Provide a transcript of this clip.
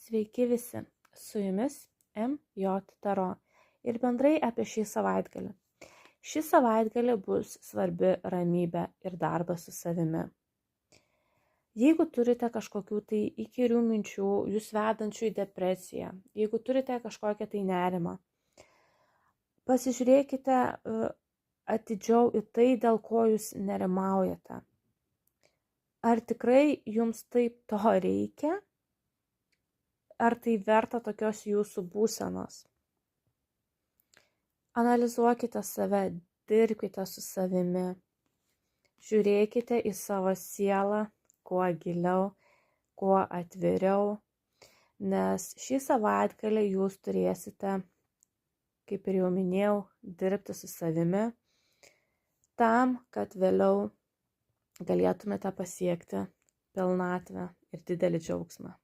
Sveiki visi, su jumis MJ Taro ir bendrai apie šį savaitgalį. Šį savaitgalį bus svarbi ramybė ir darbas su savimi. Jeigu turite kažkokių tai įkyrių minčių, jūs vedančių į depresiją, jeigu turite kažkokią tai nerimą, pasižiūrėkite atidžiau į tai, dėl ko jūs nerimaujate. Ar tikrai jums taip to reikia? Ar tai verta tokios jūsų būsenos? Analizuokite save, dirbkite su savimi, žiūrėkite į savo sielą kuo giliau, kuo atviriau, nes šį savaitgalį jūs turėsite, kaip ir jau minėjau, dirbti su savimi tam, kad vėliau galėtumėte pasiekti pilnatvę ir didelį džiaugsmą.